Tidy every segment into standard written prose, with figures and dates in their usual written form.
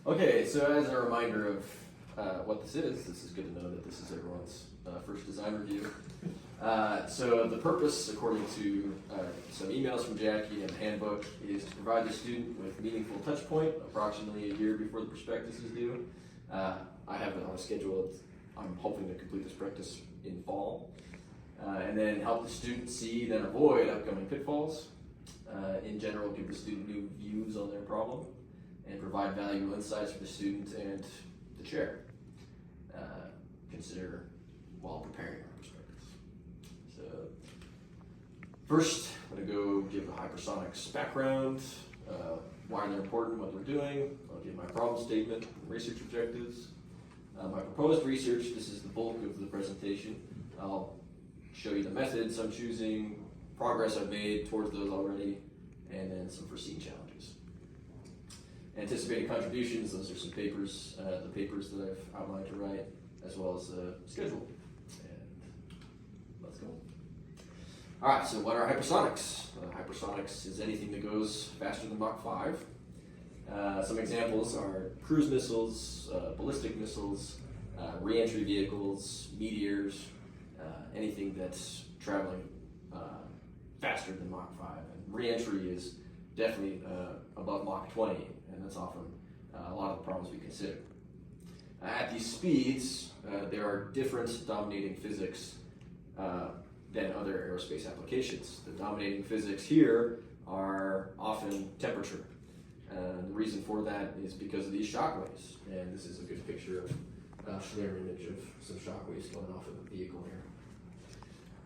Okay, so as a reminder of what this is good to know that this is everyone's first design review. So the purpose, according to some emails from Jackie and the handbook, is to provide the student with meaningful touch point approximately a year before the prospectus is due. I have it on a schedule. I'm hoping to complete this practice in fall. And then help the student see, then avoid upcoming pitfalls. In general, give the student new views on their problem and provide valuable insights for the student and the chair. Consider while preparing our prospectus. So, first, I'm going to go give the hypersonics background, why they're important, what they're doing. I'll give my problem statement, research objectives. My proposed research, this is the bulk of the presentation. I'll show you the methods I'm choosing, progress I've made towards those already, and then some foreseen challenges. Anticipated contributions, those are some papers, the papers that I've outlined to write, as well as the schedule. And let's go. All right, so what are hypersonics? Hypersonics is anything that goes faster than Mach 5. Some examples are cruise missiles, ballistic missiles, re-entry vehicles, meteors, anything that's traveling faster than Mach 5. And re-entry is definitely above Mach 20, and that's often a lot of the problems we consider. At these speeds, there are different dominating physics than other aerospace applications. The dominating physics here are often temperature. The reason for that is because of these shock waves. And this is a good picture of an image of some shock waves going off of the vehicle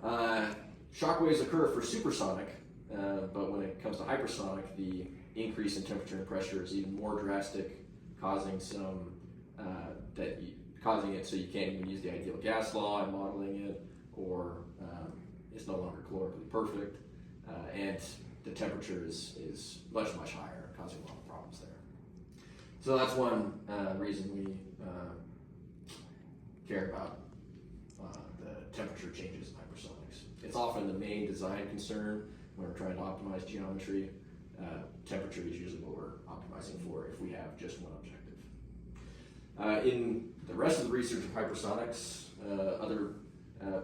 here. Shock waves occur for supersonic, but when it comes to hypersonic, the increase in temperature and pressure is even more drastic, causing it so you can't even use the ideal gas law in modeling it, or it's no longer calorically perfect, and the temperature is much higher, causing a lot of problems there. So that's one reason we care about the temperature changes in hypersonics. It's often the main design concern when we're trying to optimize geometry. Temperature is usually what we're optimizing for if we have just one objective. In the rest of the research of hypersonics, other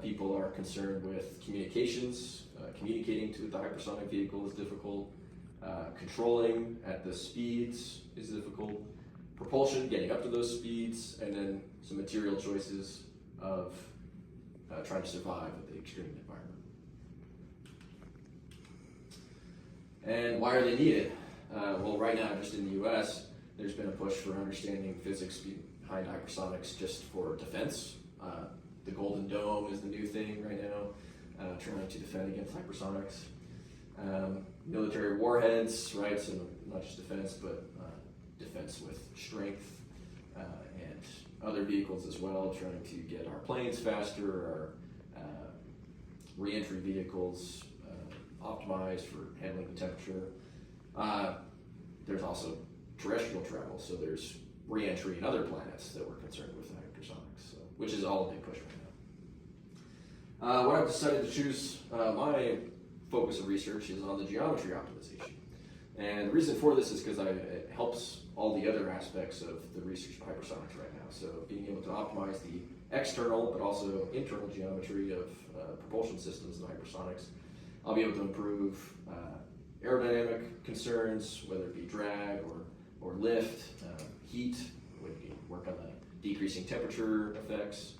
people are concerned with communications. Communicating to the hypersonic vehicle is difficult. Controlling at the speeds is difficult. Propulsion, getting up to those speeds, and then some material choices of trying to survive with the extreme environment. And why are they needed? Well, right now, just in the US, there's been a push for understanding physics behind hypersonics just for defense. The Golden Dome is the new thing right now, trying to defend against hypersonics. Military warheads, right? So not just defense, but defense with strength, and other vehicles as well, trying to get our planes faster, our re-entry vehicles optimized for handling the temperature. There's also terrestrial travel, so there's re-entry in other planets that we're concerned with in hypersonics, so, which is all a big push right now. What I've decided to choose my focus of research is on the geometry optimization. And the reason for this is because it helps all the other aspects of the research of hypersonics right now. So being able to optimize the external but also internal geometry of propulsion systems in hypersonics, I'll be able to improve aerodynamic concerns, whether it be drag or lift, heat, we can work on the decreasing temperature effects,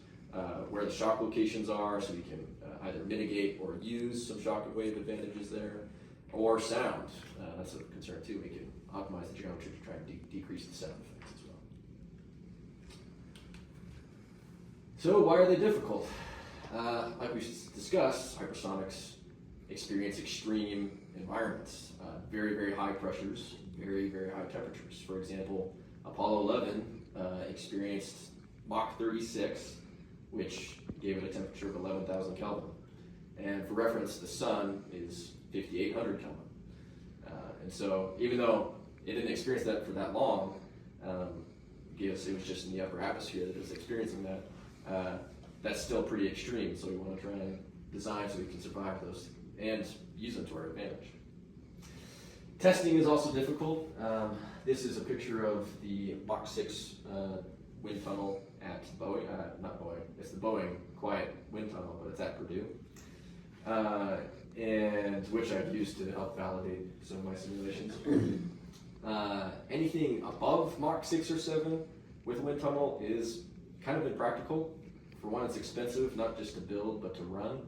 where the shock locations are, so we can either mitigate or use some shock and wave advantages there, or sound. That's a concern too. We can optimize the geometry to try and decrease the sound effects as well. So why are they difficult? Like we discussed, hypersonics experience extreme environments, very high pressures, very high temperatures. For example, Apollo 11 experienced Mach 36, which gave it a temperature of 11,000 Kelvin. And for reference, the sun is 5,800 Kelvin. And so even though it didn't experience that for that long, it was just in the upper atmosphere that it was experiencing that, that's still pretty extreme. So we want to try and design so we can survive those and use them to our advantage. Testing is also difficult. This is a picture of the Mach 6 wind tunnel at Boeing, not Boeing, it's the Boeing Quiet Wind Tunnel, but it's at Purdue. And which I've used to help validate some of my simulations. Anything above Mach 6 or 7 with a wind tunnel is kind of impractical. For one, it's expensive, not just to build, but to run.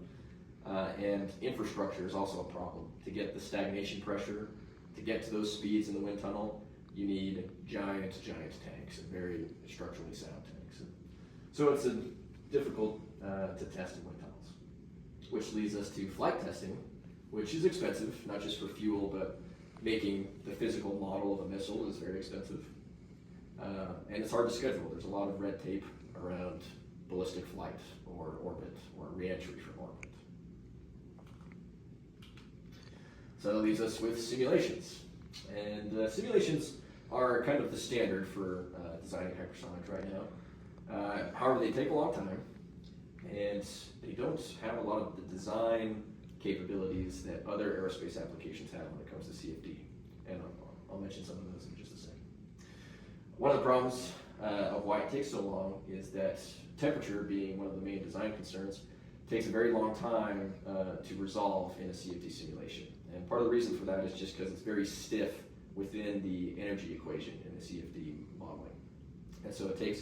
And infrastructure is also a problem. To get the stagnation pressure, to get to those speeds in the wind tunnel, you need giant tanks, and very structurally sound tanks. So it's difficult to test in wind tunnels, which leads us to flight testing, which is expensive, not just for fuel, but making the physical model of a missile is very expensive. And it's hard to schedule. There's a lot of red tape around ballistic flight or orbit or re-entry from orbit. So that leaves us with simulations. And simulations are kind of the standard for designing hypersonics right now. However, they take a long time, and they don't have a lot of the design capabilities that other aerospace applications have when it comes to CFD. And I'll mention some of those in just a second. One of the problems of why it takes so long is that temperature, being one of the main design concerns, takes a very long time to resolve in a CFD simulation. And part of the reason for that is just because it's very stiff within the energy equation in the CFD modeling. And so it takes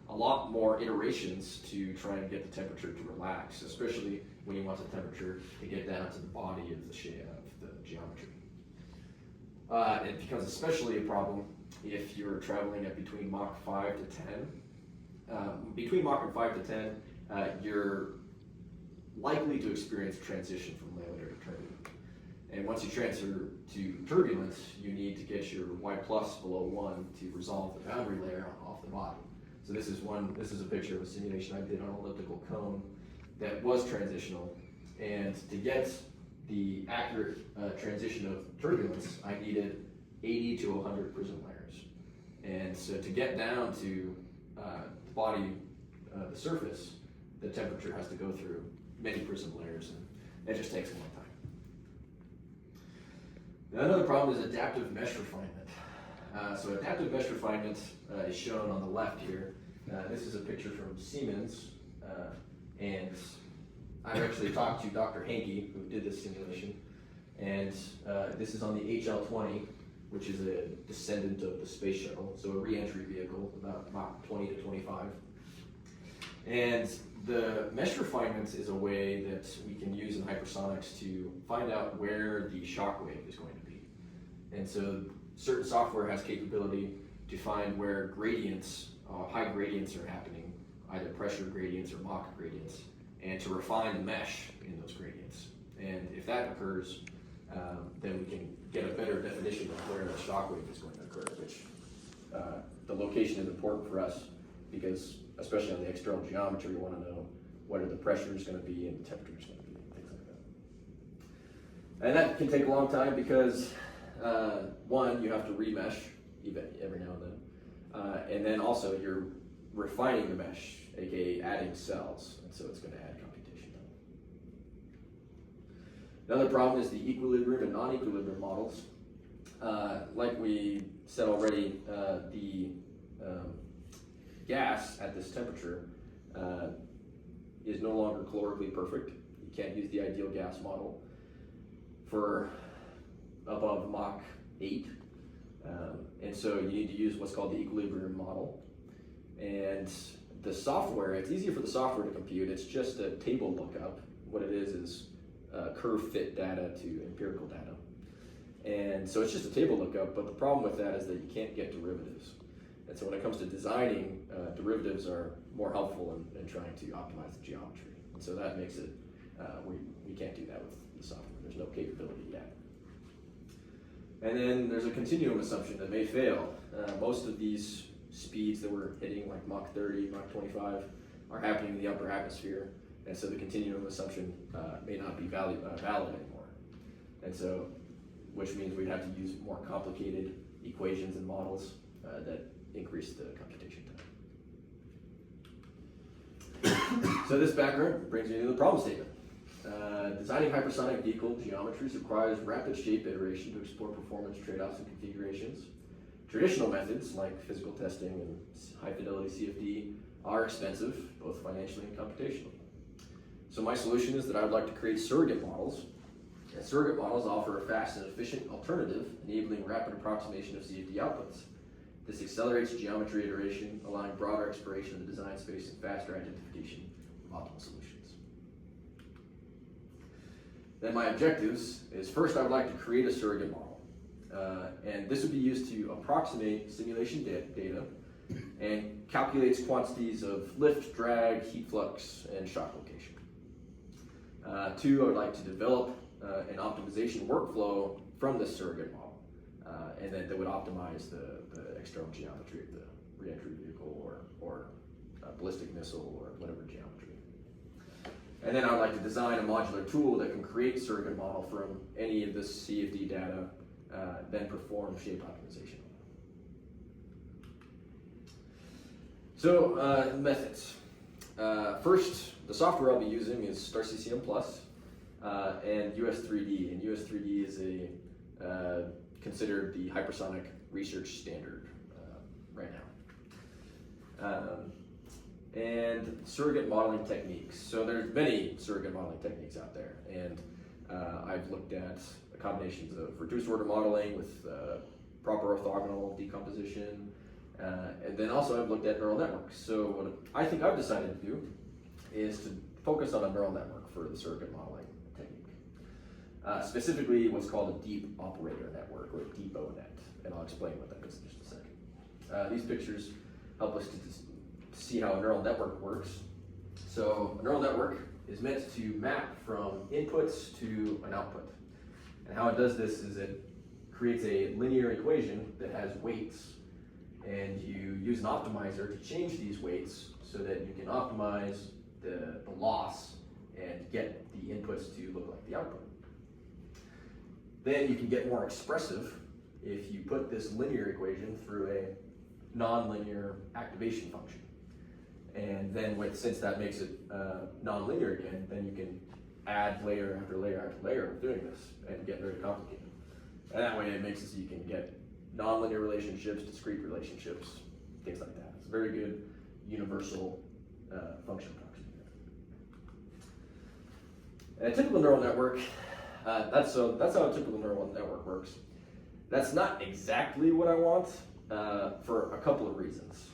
a lot more iterations to try and get the temperature to relax, especially when you want the temperature to get down to the body of the geometry. It becomes especially a problem if you're traveling at between Mach 5 to 10. Between Mach 5 to 10, you're likely to experience transition from laminar to turbulent. And once you transfer to turbulence, you need to get your Y plus below 1 to resolve the boundary layer off the body. So this is a picture of a simulation I did on an elliptical cone that was transitional. And to get the accurate transition of turbulence, I needed 80 to 100 prism layers. And so to get down to the body, the surface, the temperature has to go through many prism layers, and it just takes a long time. Another problem is adaptive mesh refinement. So adaptive mesh refinement is shown on the left here. This is a picture from Siemens, and I've actually talked to Dr. Hankey, who did this simulation, and this is on the HL-20, which is a descendant of the space shuttle, so a re-entry vehicle, about Mach 20 to 25. And the mesh refinement is a way that we can use in hypersonics to find out where the shock wave is going to be. And so certain software has capability to find where gradients, high gradients are happening, either pressure gradients or Mach gradients, and to refine the mesh in those gradients. And if that occurs, then we can get a better definition of where the shock wave is going to occur, which the location is important for us because, especially on the external geometry, we want to know what are the pressures going to be and the temperature is going to be, and things like that. And that can take a long time because, one, you have to remesh every now and then, and then also you're refining the mesh, aka adding cells, and so it's going to add computation time. Another problem is the equilibrium and non-equilibrium models. Like we said already, the gas at this temperature is no longer calorically perfect. You can't use the ideal gas model for above Mach 8. And so you need to use what's called the equilibrium model. And the software, it's easier for the software to compute. It's just a table lookup. What it is curve fit data to empirical data. And so it's just a table lookup, but the problem with that is that you can't get derivatives. And so when it comes to designing, derivatives are more helpful in trying to optimize the geometry. And so that makes it, we can't do that with the software. There's no capability yet. And then there's a continuum assumption that may fail. Most of these speeds that we're hitting, like Mach 30, Mach 25, are happening in the upper atmosphere. And so the continuum assumption may not be valid anymore. And so, which means we'd have to use more complicated equations and models that increase the computation time. So this background brings me to the problem statement. Designing hypersonic vehicle geometries requires rapid shape iteration to explore performance trade-offs and configurations. Traditional methods like physical testing and high-fidelity CFD are expensive, both financially and computationally. So my solution is that I would like to create surrogate models. And surrogate models offer a fast and efficient alternative, enabling rapid approximation of CFD outputs. This accelerates geometry iteration, allowing broader exploration of the design space and faster identification of optimal solutions. Then my objectives is, first I would like to create a surrogate model. And this would be used to approximate simulation data and calculates quantities of lift, drag, heat flux, and shock location. Two, I would like to develop an optimization workflow from this surrogate model, and then that would optimize the external geometry of the reentry vehicle or ballistic missile or whatever geometry. And then I would like to design a modular tool that can create a surrogate model from any of this CFD data, then perform shape optimization. So, methods. First, the software I'll be using is StarCCM Plus and US3D. And US3D is considered the hypersonic research standard right now. And surrogate modeling techniques. So there's many surrogate modeling techniques out there, and I've looked at combinations of reduced order modeling with proper orthogonal decomposition, and then also I've looked at neural networks. So what I think I've decided to do is to focus on a neural network for the surrogate modeling technique. Specifically what's called a deep operator network, or a deep ONet, and I'll explain what that is in just a second. These pictures help us to see how a neural network works. So a neural network is meant to map from inputs to an output. And how it does this is it creates a linear equation that has weights, and you use an optimizer to change these weights so that you can optimize the loss and get the inputs to look like the output. Then you can get more expressive if you put this linear equation through a nonlinear activation function. And then since that makes it nonlinear again, then you can add layer after layer after layer of doing this and get very complicated. And that way it makes it so you can get nonlinear relationships, discrete relationships, things like that. It's a very good universal function approximation. And a typical neural network, that's how a typical neural network works. That's not exactly what I want for a couple of reasons.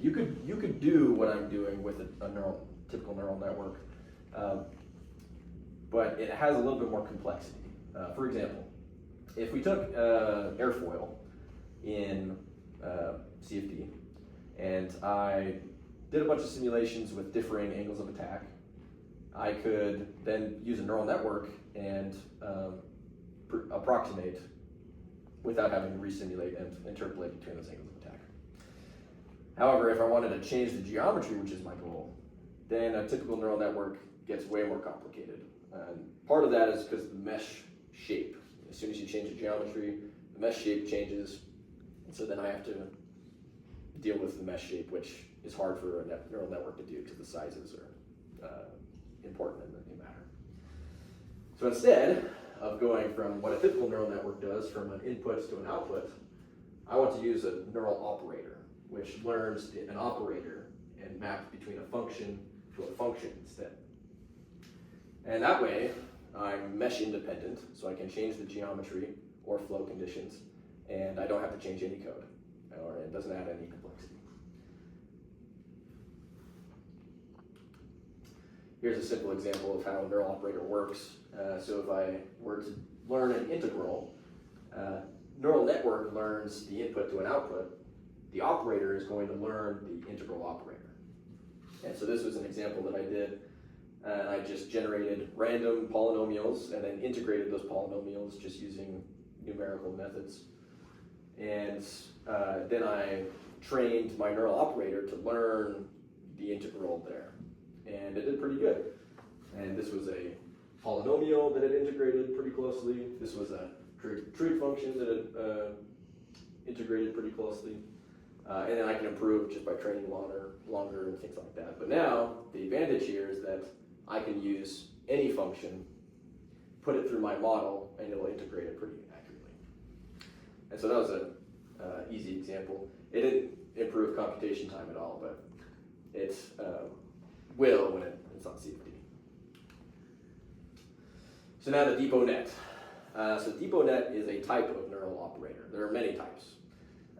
You could do what I'm doing with a typical neural network, but it has a little bit more complexity. For example, if we took airfoil in CFD and I did a bunch of simulations with differing angles of attack, I could then use a neural network and approximate without having to resimulate and interpolate between those angles of attack. However, if I wanted to change the geometry, which is my goal, then a typical neural network gets way more complicated. And part of that is because of the mesh shape. As soon as you change the geometry, the mesh shape changes, and so then I have to deal with the mesh shape, which is hard for a neural network to do because the sizes are important in the matter. So instead of going from what a typical neural network does, from an input to an output, I want to use a neural operator, which learns an operator and maps between a function to a function instead. And that way, I'm mesh independent, so I can change the geometry or flow conditions, and I don't have to change any code, or it doesn't add any complexity. Here's a simple example of how a neural operator works. So if I were to learn an integral, neural network learns the input to an output. The operator is going to learn the integral operator. And so this was an example that I did. I just generated random polynomials and then integrated those polynomials just using numerical methods. And then I trained my neural operator to learn the integral there. And it did pretty good. And this was a polynomial that it integrated pretty closely. This was a trig function that it integrated pretty closely. And then I can improve just by training longer and things like that. But now, the advantage here is that I can use any function, put it through my model, and it'll integrate it pretty accurately. And so that was an easy example. It didn't improve computation time at all, but it will when it's on CFD. So now the depot net. So depot net is a type of neural operator. There are many types.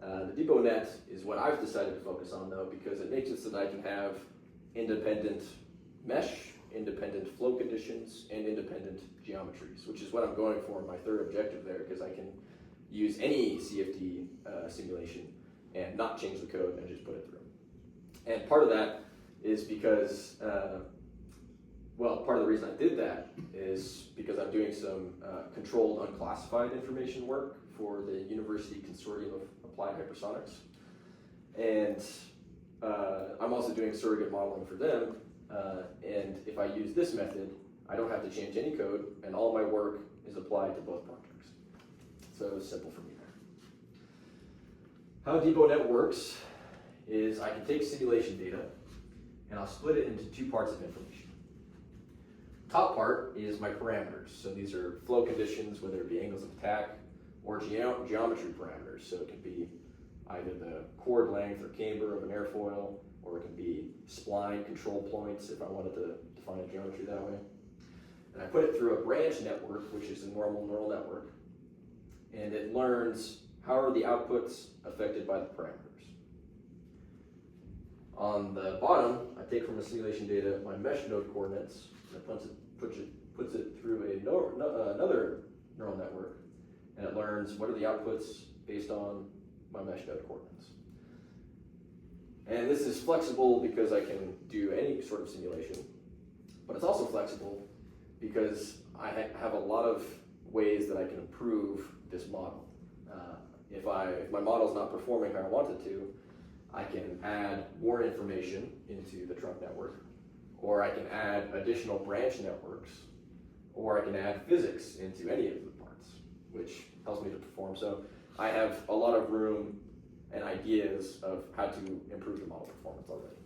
The depot net is what I've decided to focus on, though, because it makes it so that I can have independent mesh, independent flow conditions, and independent geometries, which is what I'm going for in my third objective there, because I can use any CFD simulation and not change the code and just put it through. And part of that is because, part of the reason I did that is because I'm doing some controlled unclassified information work for the University Consortium of Applied Hypersonics. And I'm also doing surrogate modeling for them. And if I use this method, I don't have to change any code, and all my work is applied to both projects. So it's simple for me there. How DepotNet works is I can take simulation data, and I'll split it into two parts of information. Top part is my parameters. So these are flow conditions, whether it be angles of attack or geometry parameters. So it can be either the chord length or camber of an airfoil, or it can be spline control points if I wanted to define a geometry that way. And I put it through a branch network, which is a normal neural network, and it learns how are the outputs affected by the parameters. On the bottom, I take from the simulation data my mesh node coordinates, and it puts it through another neural network, and it learns what are the outputs based on my mesh node coordinates. And this is flexible because I can do any sort of simulation, but it's also flexible because I have a lot of ways that I can improve this model. If my model is not performing how I want it to, I can add more information into the trunk network, or I can add additional branch networks, or I can add physics into any of the parts, which helps me to perform. So I have a lot of room and ideas of how to improve the model performance already.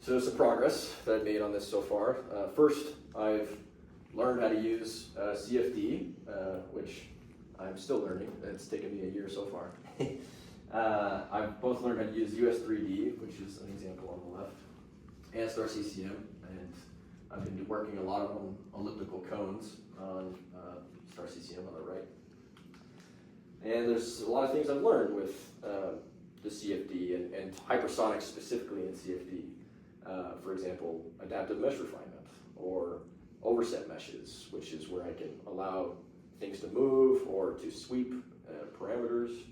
So some progress that I've made on this so far. First, I've learned how to use CFD, which I'm still learning. It's taken me a year so far. I've both learned how to use US3D, which is an example on the left, and StarCCM, and I've been working a lot on elliptical cones on StarCCM on the right. And there's a lot of things I've learned with the CFD and hypersonics specifically in CFD. For example, adaptive mesh refinement or overset meshes, which is where I can allow things to move or to sweep parameters.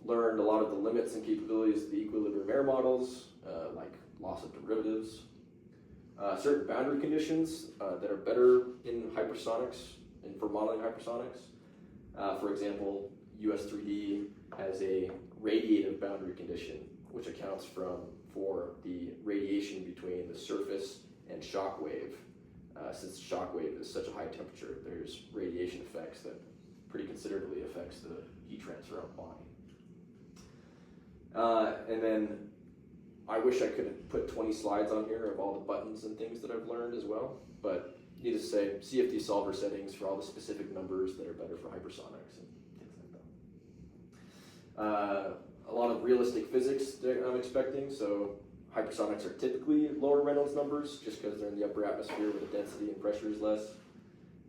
Learned a lot of the limits and capabilities of the equilibrium air models, like loss of derivatives. Certain boundary conditions that are better in hypersonics and for modeling hypersonics. For example, US3D has a radiative boundary condition, which accounts for the radiation between the surface and shock wave. Since shock wave is such a high temperature, there's radiation effects that pretty considerably affects the heat transfer on the body. And then I wish I could have put 20 slides on here of all the buttons and things that I've learned as well, but needless to say, CFD solver settings for all the specific numbers that are better for hypersonics and things like that. A lot of realistic physics that I'm expecting, so hypersonics are typically lower Reynolds numbers just because they're in the upper atmosphere where the density and pressure is less.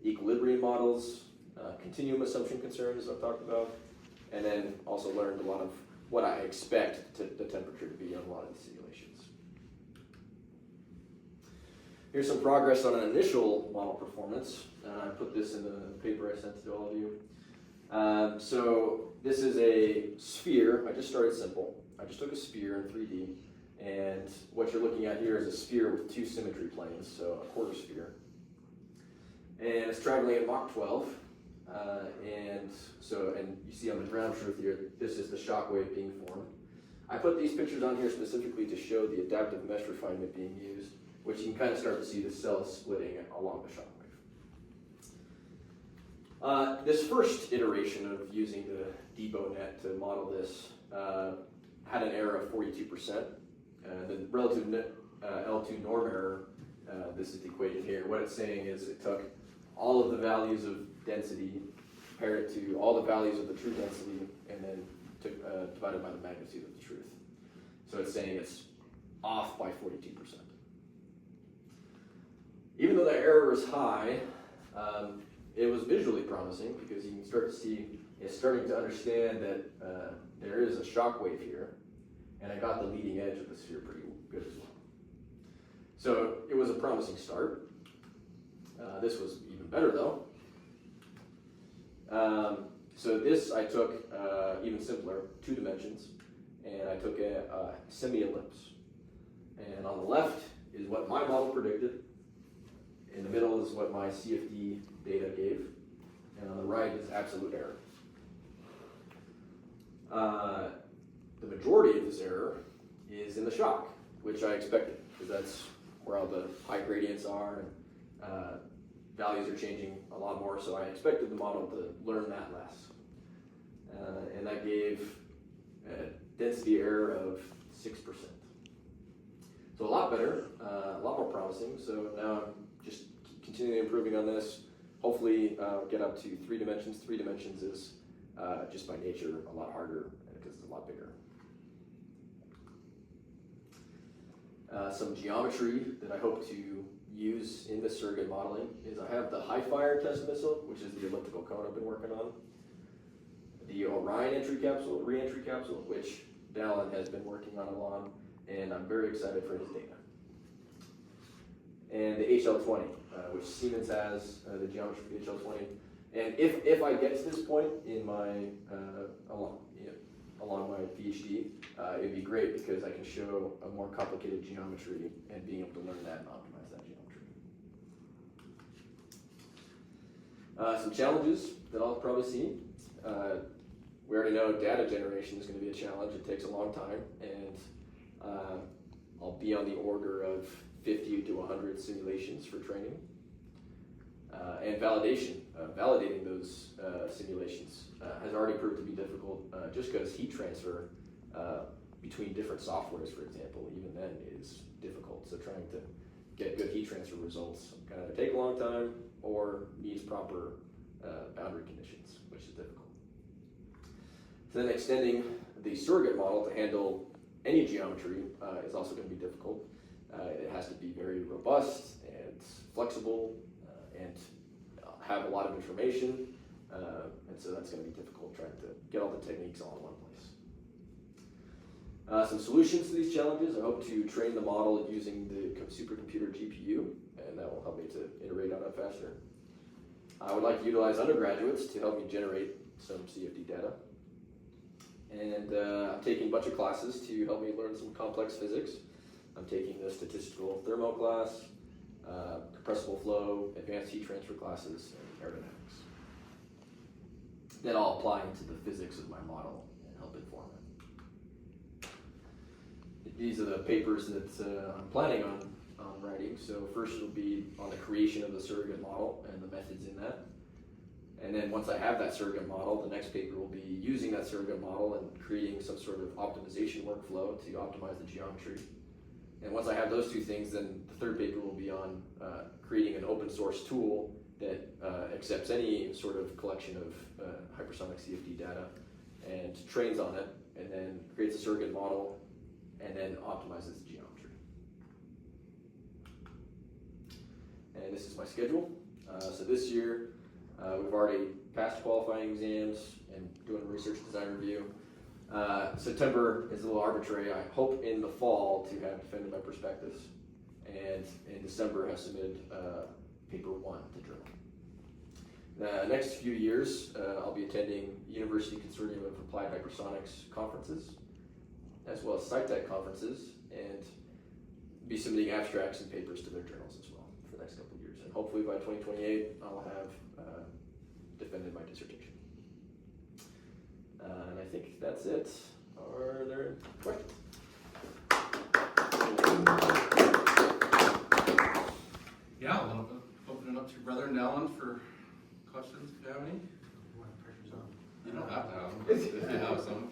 Equilibrium models, continuum assumption concerns I've talked about, and then also learned a lot of what I expect the temperature to be on a lot of the simulations. Here's some progress on an initial model performance. I put this in the paper I sent to all of you. So this is a sphere. I just started simple. I just took a sphere in 3D, and what you're looking at here is a sphere with two symmetry planes, so a quarter sphere. And it's traveling at Mach 12. And you see on the ground truth here, this is the shock wave being formed. I put these pictures on here specifically to show the adaptive mesh refinement being used, which you can kind of start to see the cells splitting along the shock wave. This first iteration of using the DepotNet to model this had an error of 42%. The relative L2 norm error, this is the equation here. What it's saying is it took all of the values of density, compared it to all the values of the true density, and then divided by the magnitude of the truth. So it's saying it's off by 42%. Even though the error is high, it was visually promising because you can start to see it's starting to understand that there is a shock wave here, and I got the leading edge of the sphere pretty good as well. So it was a promising start. This was even better though. So this I took even simpler, 2 dimensions, and I took a semi-ellipse. And on the left is what my model predicted. In the middle is what my CFD data gave. And on the right is absolute error. The majority of this error is in the shock, which I expected, because that's where all the high gradients are, and values are changing a lot more, so I expected the model to learn that less. And that gave a density error of 6%. So a lot better, a lot more promising. So now I'm just continually improving on this. Hopefully get up to 3 dimensions. 3 dimensions is just by nature a lot harder because it's a lot bigger. Some geometry that I hope to use in this surrogate modeling is I have the HiFire test missile, which is the elliptical cone I've been working on. The Orion re-entry capsule, which Dallin has been working on a lot, and I'm very excited for his data. And the HL20, which Siemens has, the geometry for the HL20. And if I get to this point in my, along my PhD, it'd be great because I can show a more complicated geometry and being able to learn that and optimize that geometry. Some challenges that I'll probably see. We already know data generation is going to be a challenge. It takes a long time, and I'll be on the order of 50 to 100 simulations for training. And validation, validating those simulations has already proved to be difficult just because heat transfer between different softwares, for example, even then is difficult. So trying to get good heat transfer results can either take a long time or needs proper boundary conditions, which is difficult. So then extending the surrogate model to handle any geometry is also going to be difficult. It has to be very robust and flexible and have a lot of information, and so that's going to be difficult trying to get all the techniques all in one place. Some solutions to these challenges: I hope to train the model using the supercomputer GPU, and that will help me to iterate on it faster. I would like to utilize undergraduates to help me generate some CFD data. And I'm taking a bunch of classes to help me learn some complex physics. I'm taking the statistical thermo class, compressible flow, advanced heat transfer classes, and aerodynamics. That all apply into the physics of my model and help inform it. These are the papers that I'm planning on writing. So first it'll be on the creation of the surrogate model and the methods in that. And then once I have that surrogate model, the next paper will be using that surrogate model and creating some sort of optimization workflow to optimize the geometry. And once I have those 2 things, then the third paper will be on creating an open source tool that accepts any sort of collection of hypersonic CFD data and trains on it, and then creates a surrogate model, and then optimizes the geometry. And this is my schedule. So this year, we've already passed qualifying exams and doing a research design review. September is a little arbitrary. I hope in the fall to have defended my prospectus, and in December have submitted paper 1 to journal. The next few years, I'll be attending University Consortium of Applied Hypersonics conferences, as well as SciTech conferences, and be submitting abstracts and papers to their journals as well for the next couple of years. And hopefully by 2028, I'll have defended my dissertation. And I think that's it. Are there questions? Yeah, I'll open it up to Brother and Dallin for questions if you have any. You don't have to have them if you have some.